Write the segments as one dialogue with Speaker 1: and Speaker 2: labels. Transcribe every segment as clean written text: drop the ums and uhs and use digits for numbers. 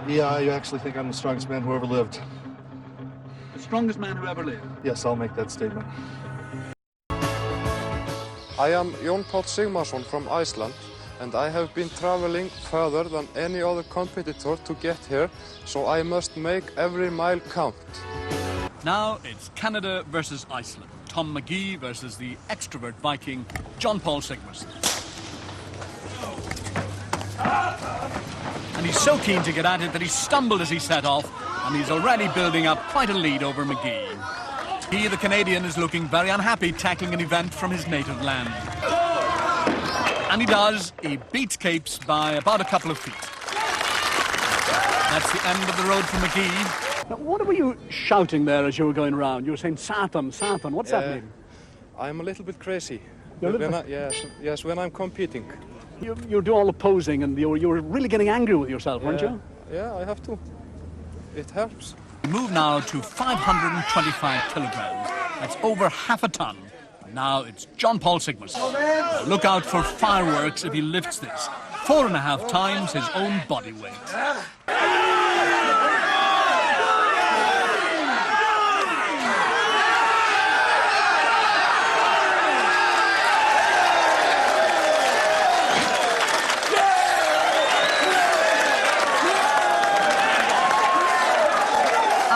Speaker 1: Yeah, I actually think I'm the strongest man who ever lived.
Speaker 2: The strongest man who ever lived?
Speaker 1: Yes, I'll make that statement.
Speaker 3: I am Jón Páll Sigmarsson from Iceland, and I have been traveling further than any other competitor to get here, so I must make every mile count.
Speaker 2: Now it's Canada versus Iceland. Tom McGee versus the extrovert Viking, Jón Páll Sigmarsson. And he's so keen to get at it that he stumbled as he set off, and he's already building up quite a lead over McGee. He, the Canadian, is looking very unhappy tackling an event from his native land. And he does. He beats Capes by about a couple of feet. That's the end of the road for McGee. Now, what were you shouting there as you were going around? You were saying, Satan, Satan. What's that mean?
Speaker 3: I'm a little bit crazy. Yes, when I'm competing.
Speaker 2: You do all the posing and you were really getting angry with yourself, weren't you?
Speaker 3: Yeah, I have to. It helps.
Speaker 2: We move now to 525 kilograms. That's over half a ton. Now it's Jón Páll Sigmarsson. Now look out for fireworks if he lifts this. 4.5 times his own body weight.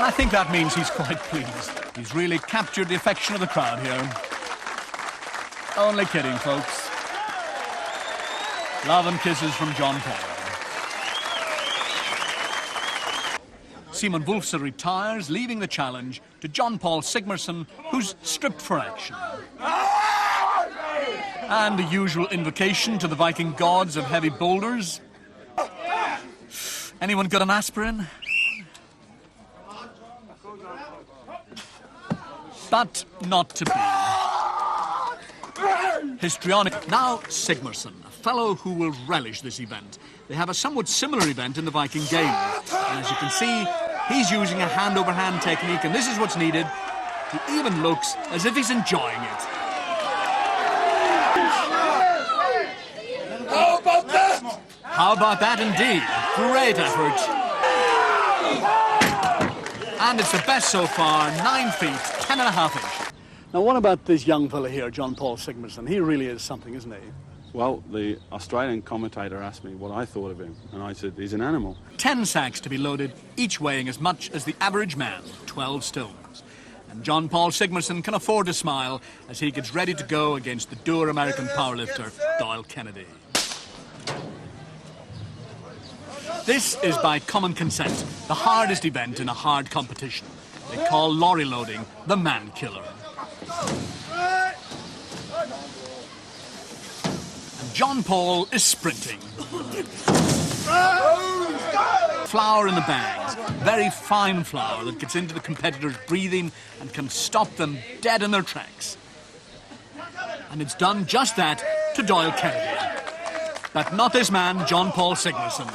Speaker 2: I think that means he's quite pleased. He's really captured the affection of the crowd here. Only kidding, folks. Love and kisses from Jón Páll. Simon Wulfse retires, leaving the challenge to Jón Páll Sigmarsson, who's stripped for action. And the usual invocation to the Viking gods of heavy boulders. Anyone got an aspirin? But not to be. Histrionic. Now Sigmarsson, a fellow who will relish this event. They have a somewhat similar event in the Viking Games. And as you can see, he's using a hand-over-hand technique, and this is what's needed. He even looks as if he's enjoying it.
Speaker 4: How about that?
Speaker 2: How about that indeed? Great effort. And it's the best so far, 9 feet, 10.5 inches. Now, what about this young fella here, Jón Páll Sigmarsson? He really is something, isn't he?
Speaker 5: Well, the Australian commentator asked me what I thought of him, and I said, he's an animal.
Speaker 2: 10 sacks to be loaded, each weighing as much as the average man, 12 stones. And Jón Páll Sigmarsson can afford to smile as he gets ready to go against the dour American powerlifter, Doyle Kennedy. This is by common consent, the hardest event in a hard competition. They call lorry loading the man killer. And Jón Páll is sprinting. Flour in the bags, very fine flour that gets into the competitors' breathing and can stop them dead in their tracks. And it's done just that to Doyle Kennedy. But not this man, Jón Páll Sigmarsson.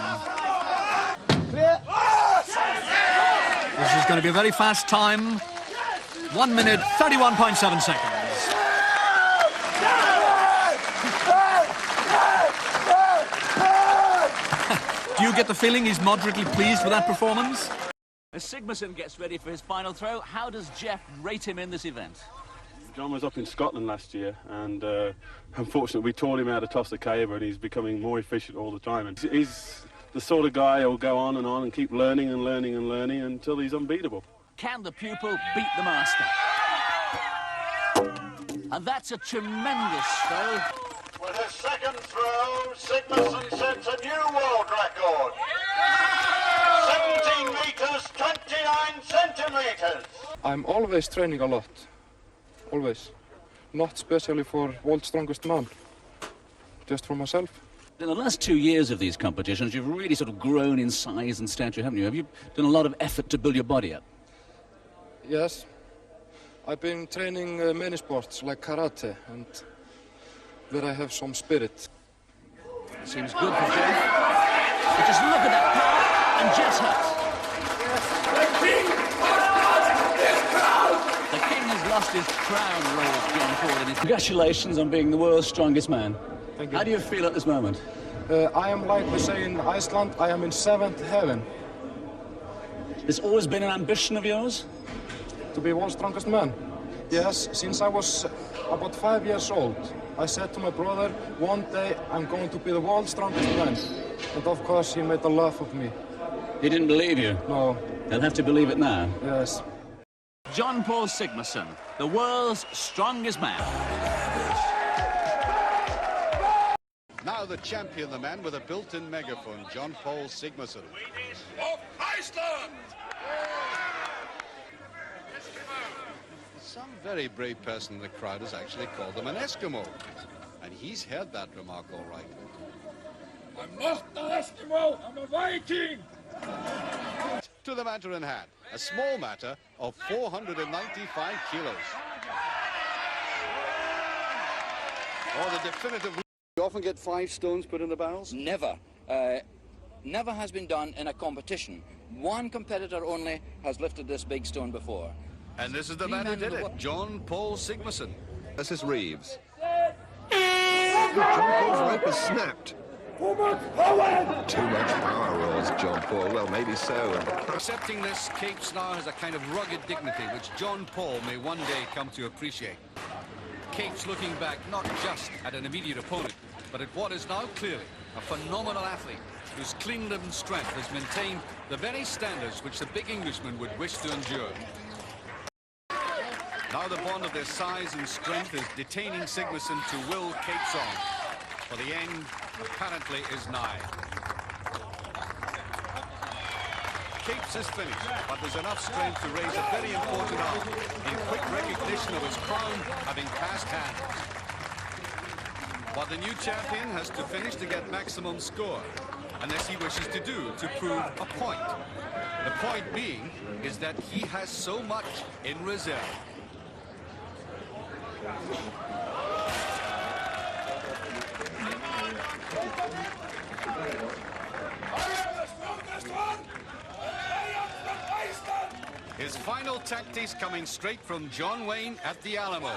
Speaker 2: This is going to be a very fast time. 1 minute, 31.7 seconds. Do you get the feeling he's moderately pleased with that performance?
Speaker 6: As Sigmarsson gets ready for his final throw, how does Jeff rate him in this event?
Speaker 5: John was up in Scotland last year, and unfortunately we taught him how to toss the caber, and he's becoming more efficient all the time. And he's the sort of guy who will go on and keep learning and learning and learning until he's unbeatable.
Speaker 6: Can the pupil beat the master? And that's a tremendous throw.
Speaker 7: With his second throw, Sigmarsson sets a new world record. 17 meters, 29 centimeters.
Speaker 3: I'm always training a lot. Always. Not especially for world's strongest man. Just for myself.
Speaker 6: In the last 2 years of these competitions, you've really sort of grown in size and stature, haven't you? Have you done a lot of effort to build your body up?
Speaker 3: Yes. I've been training many sports like karate, and where I have some spirit.
Speaker 6: Seems good for Jeff. But just look at that power, and Jeff's hurt. The king has lost his crown, roars Jón Páll. Congratulations on being the world's strongest man.
Speaker 3: Thank you.
Speaker 6: How do you feel at this moment?
Speaker 3: I am like we say in Iceland, I am in 7th heaven.
Speaker 6: This always been an ambition of yours?
Speaker 3: To be world's strongest man? Yes, since I was about 5 years old. I said to my brother, one day I'm going to be the world's strongest man. And of course he made a laugh of me.
Speaker 6: He didn't believe you?
Speaker 3: No.
Speaker 6: They'll have to believe it now.
Speaker 3: Yes.
Speaker 2: John Paul Sigmarsson, the world's strongest man.
Speaker 4: Now the champion, the man with a built-in megaphone, John Paul Sigmarsson.
Speaker 7: Of Iceland!
Speaker 4: Some very brave person in the crowd has actually called him an Eskimo. And he's heard that remark all right.
Speaker 7: I'm not an Eskimo, I'm a Viking!
Speaker 4: To the matter in hand, a small matter of 495 kilos. Or the definitive... You often get 5 stones put in the barrels?
Speaker 8: Never. Never has been done in a competition. One competitor only has lifted this big stone before.
Speaker 4: And this is the man who did it, John Paul Sigmarsson.
Speaker 9: This is Reeves. John Paul's rope has snapped.
Speaker 7: Too much power!
Speaker 9: Too much power, roars John Paul. Well, maybe so.
Speaker 4: Accepting this, Capes now has a kind of rugged dignity which John Paul may one day come to appreciate. Capes looking back not just at an immediate opponent, but at what is now clearly a phenomenal athlete whose clean-lived strength has maintained the very standards which the big Englishman would wish to endure. Now the bond of their size and strength is detaining Sigmarsson to will Capes on, for the end apparently is nigh. Capes is finished, but there's enough strength to raise a very important arm in quick recognition of his crown having passed hands. What the new champion has to finish to get maximum score, and this he wishes to do to prove a point. The point being is that he has so much in reserve. His final tactics coming straight from John Wayne at the Alamo.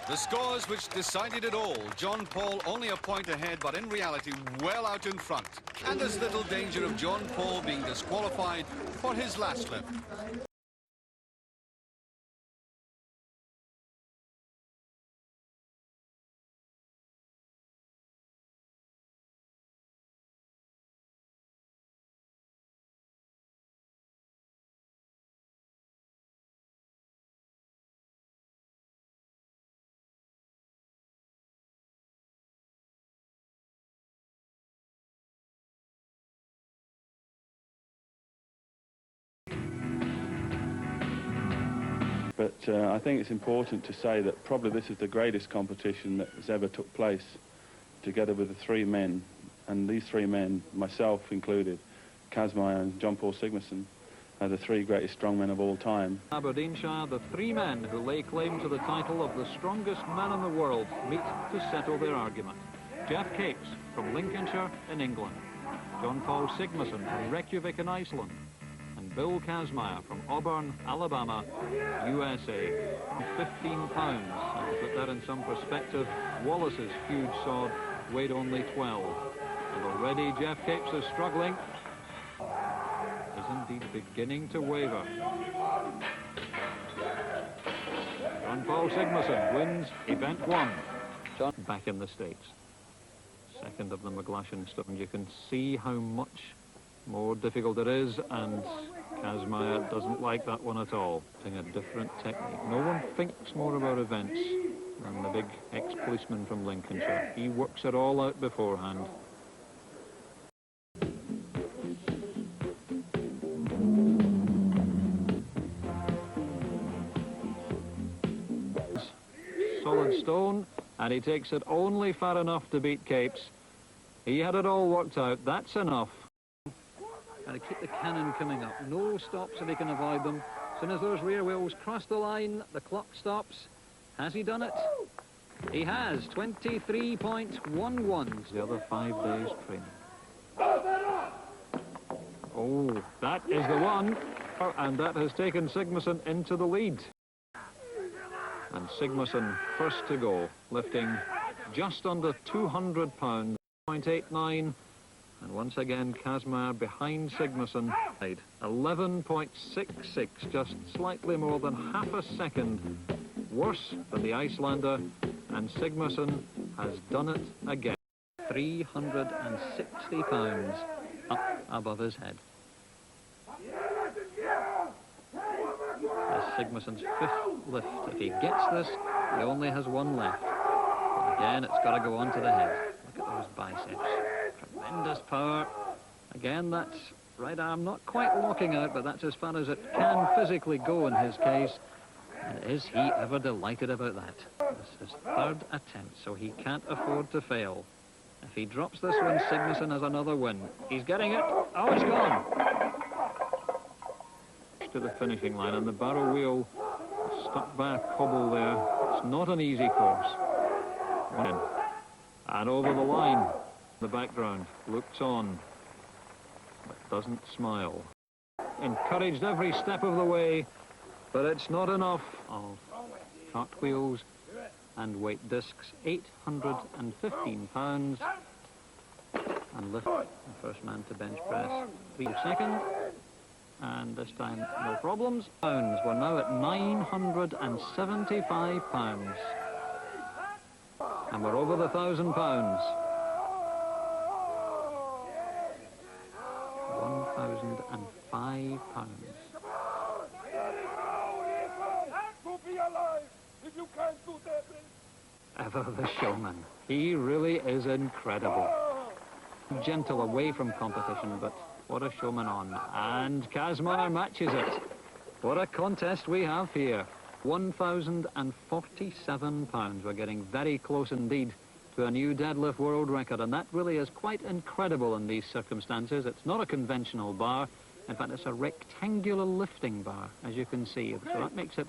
Speaker 4: The scores which decided it all. John Paul only a point ahead, but in reality well out in front. And there's little danger of John Paul being disqualified for his last lift.
Speaker 5: But I think it's important to say that probably this is the greatest competition that has ever took place, together with the 3 men. And these 3 men, myself included, Kazmaier and John Paul Sigmarsson, are the 3 greatest strongmen of all time.
Speaker 10: Aberdeenshire, the 3 men who lay claim to the title of the strongest man in the world meet to settle their argument. Jeff Capes from Lincolnshire in England, John Paul Sigmarsson from Reykjavik in Iceland, and Bill Kazmaier from Auburn, Alabama, USA. 15 pounds, and to put that in some perspective, Wallace's huge sword weighed only 12. And already Jeff Capes is struggling, is indeed beginning to waver. John Paul Sigmarsson wins event 1. John back in the States. Second of the McGlashan stones. You can see how much more difficult it is, and Kazmaier doesn't like that one at all. Using a different technique. No one thinks more about events than the big ex-policeman from Lincolnshire. He works it all out beforehand. Solid stone, and he takes it only far enough to beat Capes. He had it all worked out. That's enough. And to keep the cannon coming up. No stops if he can avoid them. As soon as those rear wheels cross the line, the clock stops. Has he done it? He has. 23.11. The other 5 days training. Oh, that is the one. And that has taken Sigmarsson into the lead. And Sigmarsson first to go, lifting just under 200 pounds, 0.89. And once again, Kazmaier behind Sigmarsson. 11.66, just slightly more than half a second worse than the Icelander. And Sigmarsson has done it again. 360 pounds up above his head. That's Sigmarsson's fifth lift. If he gets this, he only has one left. But again, it's got to go onto the head. Look at those biceps. Tremendous power. Again, that's right arm not quite locking out, but that's as far as it can physically go in his case. And is he ever delighted about that? This is his third attempt, so he can't afford to fail. If he drops this one, Sigmarsson has another win. He's getting it. Oh, it's gone. To the finishing line, and the barrow wheel stuck by a cobble there. It's not an easy course. And over the line, the background looks on, but doesn't smile. Encouraged every step of the way, but it's not enough. Of cartwheels and weight discs, 815 pounds, and lift the first man to bench press. 3 second. And this time, no problems. Pounds. We're now at 975 pounds. And we're over the 1,000 pounds. 1,005 pounds. Ever the showman. He really is incredible. Gentle away from competition, but what a showman on. And Kazmaier matches it. What a contest we have here. 1,047 pounds. We're getting very close indeed to a new deadlift world record, and that really is quite incredible in these circumstances. It's not a conventional bar. In fact, it's a rectangular lifting bar, as you can see. So that makes it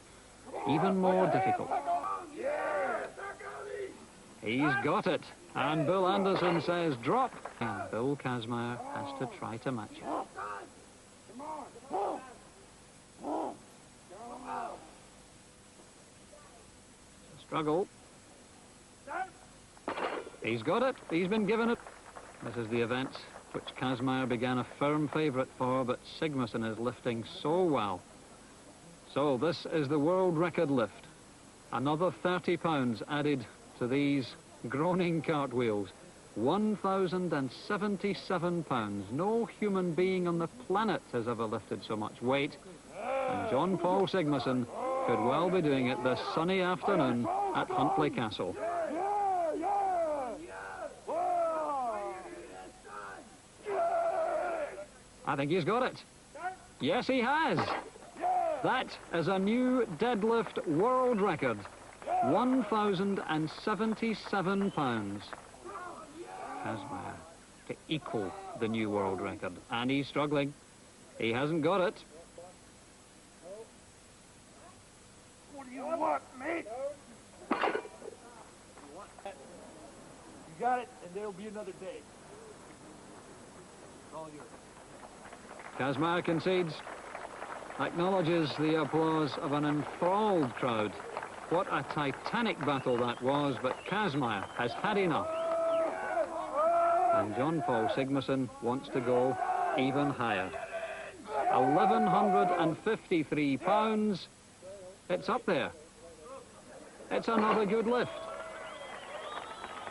Speaker 10: even more difficult. He's got it. And Bill Anderson says drop. And Bill Kazmaier has to try to match it. Struggle. He's got it. He's been given it. This is the event which Kazmaier began a firm favourite for, but Sigmarsson is lifting so well. So this is the world record lift. Another 30 pounds added to these groaning cartwheels. 1,077 pounds. No human being on the planet has ever lifted so much weight. And John Paul Sigmarsson could well be doing it this sunny afternoon at Huntly Castle. I think he's got it. Yes, he has. That is a new deadlift world record. 1,077 pounds. Kazmaier to equal the new world record. And he's struggling. He hasn't got it.
Speaker 11: What do you want, mate? You got it, and there'll be another day. It's all yours.
Speaker 10: Kazmaier concedes, acknowledges the applause of an enthralled crowd. What a titanic battle that was, but Kazmaier has had enough. And John Paul Sigmarsson wants to go even higher. 1,153 pounds. It's up there. It's another good lift.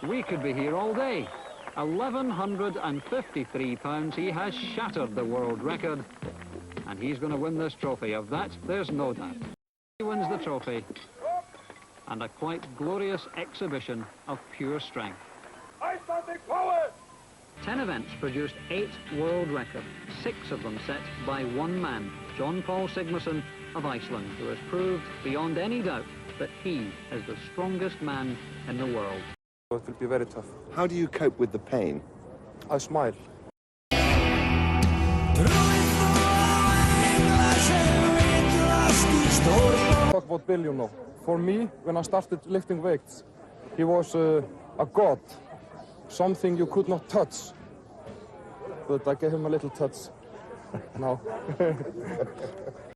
Speaker 10: We could be here all day. 1,153 pounds. He has shattered the world record, and he's going to win this trophy. Of that, there's no doubt. He wins the trophy, and a quite glorious exhibition of pure strength. 10 events produced 8 world records, 6 of them set by one man, John Paul Sigmarsson of Iceland, who has proved beyond any doubt that he is the strongest man in the world.
Speaker 3: It will be very tough.
Speaker 9: How do you cope with the pain?
Speaker 3: I smile. Talk about Bill, you know. For me, when I started lifting weights, he was a god, something you could not touch. But I gave him a little touch now.